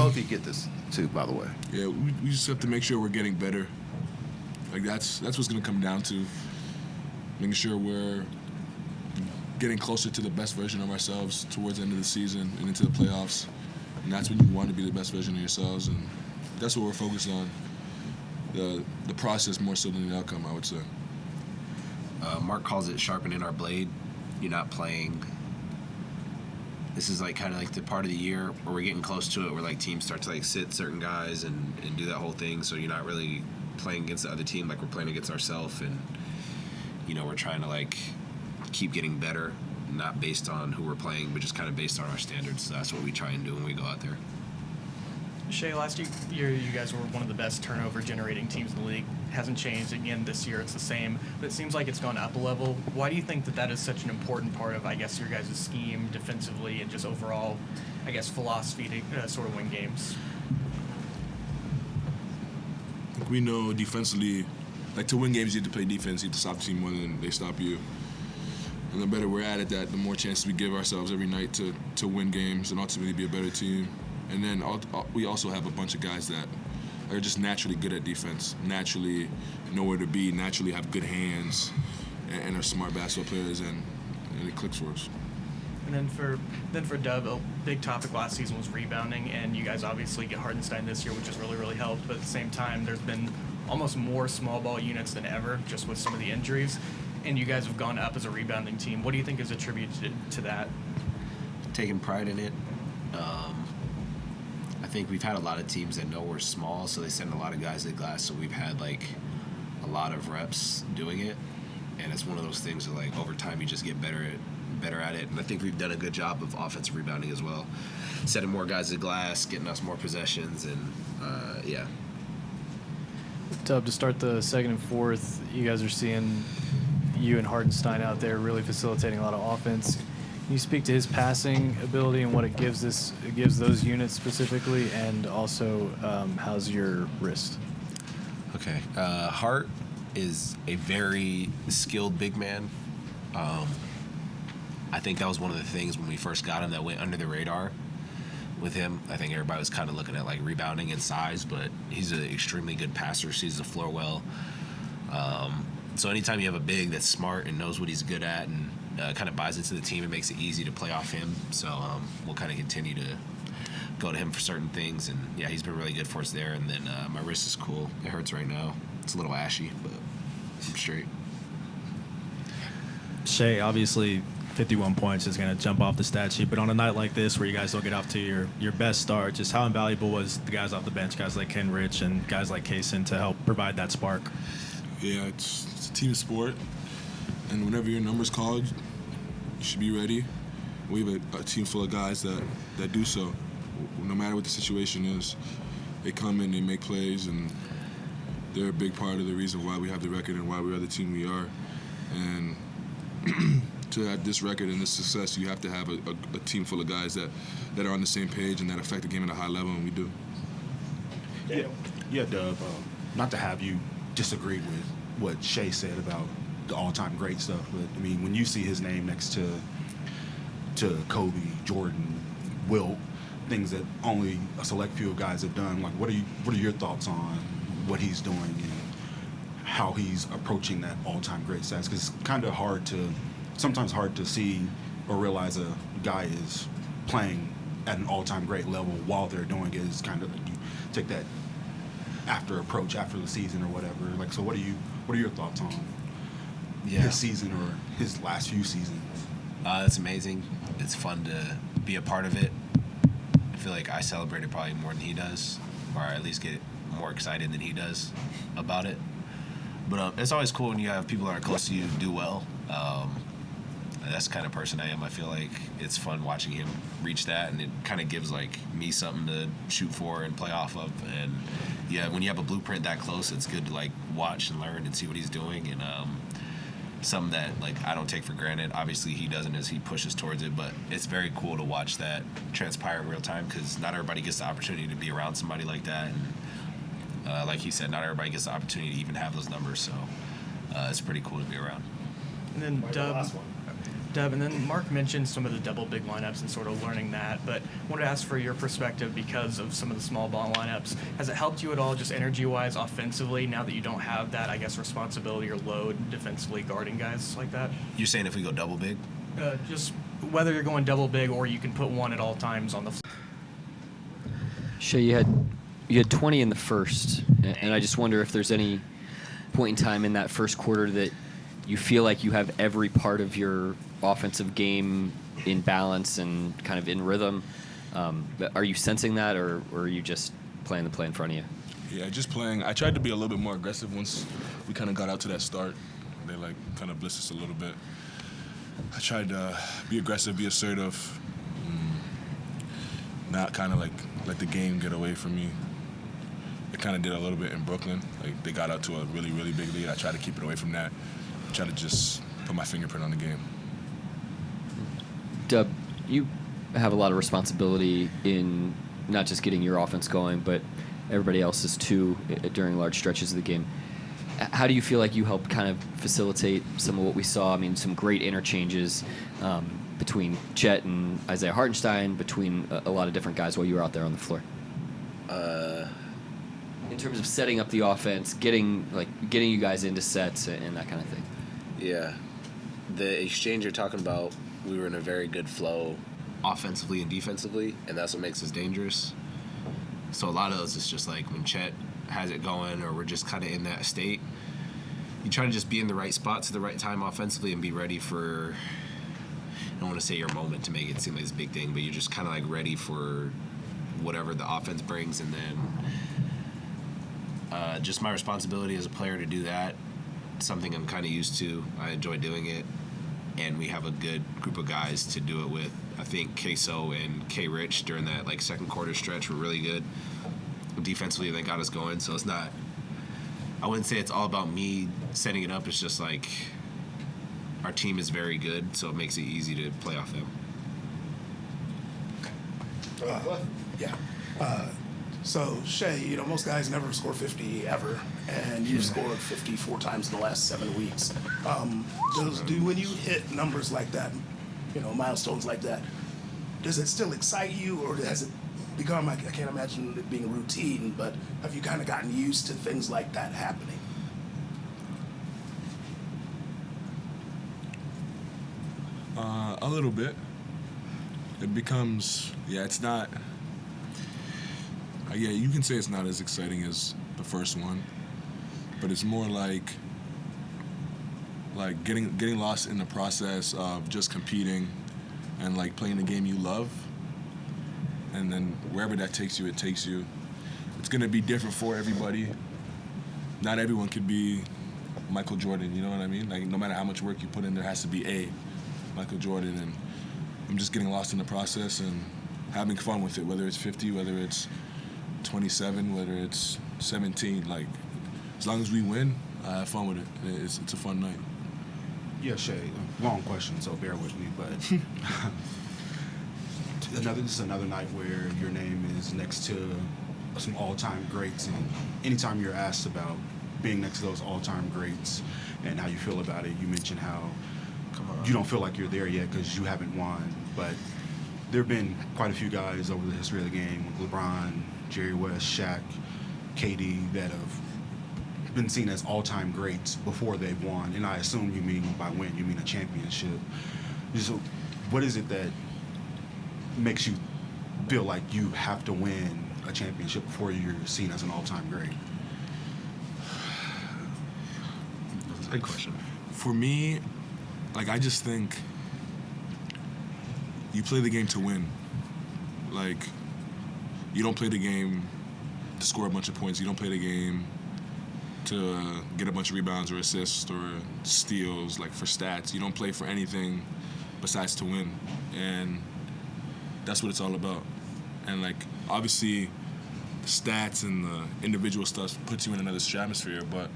both of you get this too, by the way. Yeah, we just have to make sure we're getting better. Like that's what's going to come down to. Making sure we're getting closer to the best version of ourselves towards the end of the season and into the playoffs. And that's when you want to be the best version of yourselves, and that's what we're focused on. The process more so than the outcome, I would say. Mark calls it sharpening our blade. You're not playing. This is like kind of like the part of the year where we're getting close to it, where like teams start to like sit certain guys and do that whole thing. So you're not really playing against the other team like we're playing against ourselves, and we're trying to like keep getting better, not based on who we're playing, but just kind of based on our standards. So that's what we try and do when we go out there. Shai, last year you guys were one of the best turnover-generating teams in the league. Hasn't changed. Again, this year it's the same, but it seems like it's gone up a level. Why do you think that is such an important part of, I guess, your guys' scheme defensively and just overall, I guess, philosophy to sort of win games? We know defensively, like to win games, you have to play defense. You have to stop the team more than they stop you. And the better we're at that, the more chances we give ourselves every night to win games and ultimately be a better team. And then we also have a bunch of guys that are just naturally good at defense, naturally know where to be, naturally have good hands, and are smart basketball players, and it clicks for us. And then for Dub, a big topic last season was rebounding, and you guys obviously get Hardenstein this year, which has really, really helped. But at the same time, there's been almost more small ball units than ever, just with some of the injuries. And you guys have gone up as a rebounding team. What do you think is attributed to that? Taking pride in it. I think we've had a lot of teams that know we're small, so they send a lot of guys to the glass. So we've had like a lot of reps doing it, and it's one of those things that like over time you just get better at it. And I think we've done a good job of offensive rebounding as well, setting more guys to the glass, getting us more possessions, and yeah. Dub, to start the second and fourth, you guys are seeing you and Hardenstein out there really facilitating a lot of offense. Can you speak to his passing ability and what it gives those units specifically, and also how's your wrist? Okay. Hart is a very skilled big man. I think that was one of the things when we first got him that went under the radar with him. I think everybody was kind of looking at like rebounding and size, but he's an extremely good passer, sees the floor well. So anytime you have a big that's smart and knows what he's good at and kind of buys into the team, it makes it easy to play off him. So we'll kind of continue to go to him for certain things. And, yeah, he's been really good for us there. And then my wrist is cool. It hurts right now. It's a little ashy, but I'm straight. Shai, obviously 51 points is going to jump off the stat sheet, but on a night like this where you guys don't get off to your best start, just how invaluable was the guys off the bench, guys like Ken Rich and guys like Kaysen, to help provide that spark? Yeah, it's a team sport, and whenever your number's called, you should be ready. We have a team full of guys that do so. No matter what the situation is, they come in, they make plays, and they're a big part of the reason why we have the record and why we are the team we are. And to have this record and this success, you have to have a team full of guys that are on the same page and that affect the game at a high level, and we do. Yeah, Dub, not to have you disagree with what Shai said about the all-time great stuff, but, I mean, when you see his name next to Kobe, Jordan, Wilt, things that only a select few guys have done, like, what are your thoughts on what he's doing and how he's approaching that all-time great status? Because it's kind of sometimes hard to see or realize a guy is playing at an all-time great level while they're doing it. It's kind of like you take that approach after the season or whatever. Like, so what are your thoughts on his season or his last few seasons? It's amazing. It's fun to be a part of it. I feel like I celebrate it probably more than he does, or at least get more excited than he does about it. But it's always cool when you have people that are close to you do well. That's the kind of person I am. I feel like it's fun watching him reach that, and it kind of gives like me something to shoot for and play off of. And yeah, when you have a blueprint that close, it's good to like watch and learn and see what he's doing. And something that like I don't take for granted. Obviously he doesn't as he pushes towards it, but it's very cool to watch that transpire in real time, because not everybody gets the opportunity to be around somebody like that. And like he said, not everybody gets the opportunity to even have those numbers. So it's pretty cool to be around. And then Dub, Deb, and then Mark mentioned some of the double big lineups and sort of learning that, but I wanted to ask for your perspective because of some of the small ball lineups. Has it helped you at all just energy-wise offensively now that you don't have that, I guess, responsibility or load defensively guarding guys like that? You're saying if we go double big? Just whether you're going double big or you can put one at all times on the floor. Shai, you had 20 in the first, and I just wonder if there's any point in time in that first quarter that you feel like you have every part of your offensive game in balance and kind of in rhythm. But are you sensing that, or are you just playing the play in front of you? Yeah, just playing. I tried to be a little bit more aggressive once we kind of got out to that start. They kind of blitzed us a little bit. I tried to be aggressive, be assertive, not kind of let the game get away from me. It kind of did a little bit in Brooklyn. They got out to a really, really big lead. I tried to keep it away from that. Try to just put my fingerprint on the game. Dub, you have a lot of responsibility in not just getting your offense going, but everybody else's too during large stretches of the game. How do you feel like you helped kind of facilitate some of what we saw? I mean, some great interchanges between Chet and Isaiah Hartenstein, between a lot of different guys while you were out there on the floor. In terms of setting up the offense, getting you guys into sets and that kind of thing. Yeah. The exchange you're talking about, we were in a very good flow offensively and defensively, and that's what makes us dangerous. So a lot of those is just like when Chet has it going or we're just kind of in that state, you try to just be in the right spots at the right time offensively and be ready for, I don't want to say your moment to make it seem like this big thing, but you're just kind of like ready for whatever the offense brings, and then just my responsibility as a player to do that. Something I'm kind of used to. I enjoy doing it, and we have a good group of guys to do it with. I think Queso and K. Rich during that second quarter stretch were really good. Defensively, they got us going, so it's not. I wouldn't say it's all about me setting it up. It's just our team is very good, so it makes it easy to play off them. So, Shai, most guys never score 50 ever, and you've scored 54 times in the last 7 weeks. When you hit numbers like that, milestones like that, does it still excite you, or has it become, I can't imagine it being a routine, but have you kind of gotten used to things like that happening? A little bit. It becomes, it's not. You can say it's not as exciting as the first one, but it's more like getting lost in the process of just competing and playing the game you love, and then wherever that takes you, it takes you. It's gonna be different for everybody. Not everyone could be Michael Jordan, you know what I mean? No matter how much work you put in, there has to be a Michael Jordan, and I'm just getting lost in the process and having fun with it, whether it's 50, whether it's 27, whether it's 17, as long as we win, I have fun with it. It's a fun night. Yeah, Shai, long question, so bear with me, but this is another night where your name is next to some all-time greats, and anytime you're asked about being next to those all-time greats and how you feel about it, you mentioned how you don't feel like you're there yet because you haven't won, but there have been quite a few guys over the history of the game, LeBron, Jerry West, Shaq, KD, that have been seen as all-time greats before they've won. And I assume you mean by win, you mean a championship. So what is it that makes you feel like you have to win a championship before you're seen as an all-time great? That's a good question. For me, I just think you play the game to win. You don't play the game to score a bunch of points. You don't play the game to get a bunch of rebounds or assists or steals, for stats. You don't play for anything besides to win. And that's what it's all about. And, obviously, the stats and the individual stuff puts you in another stratosphere, but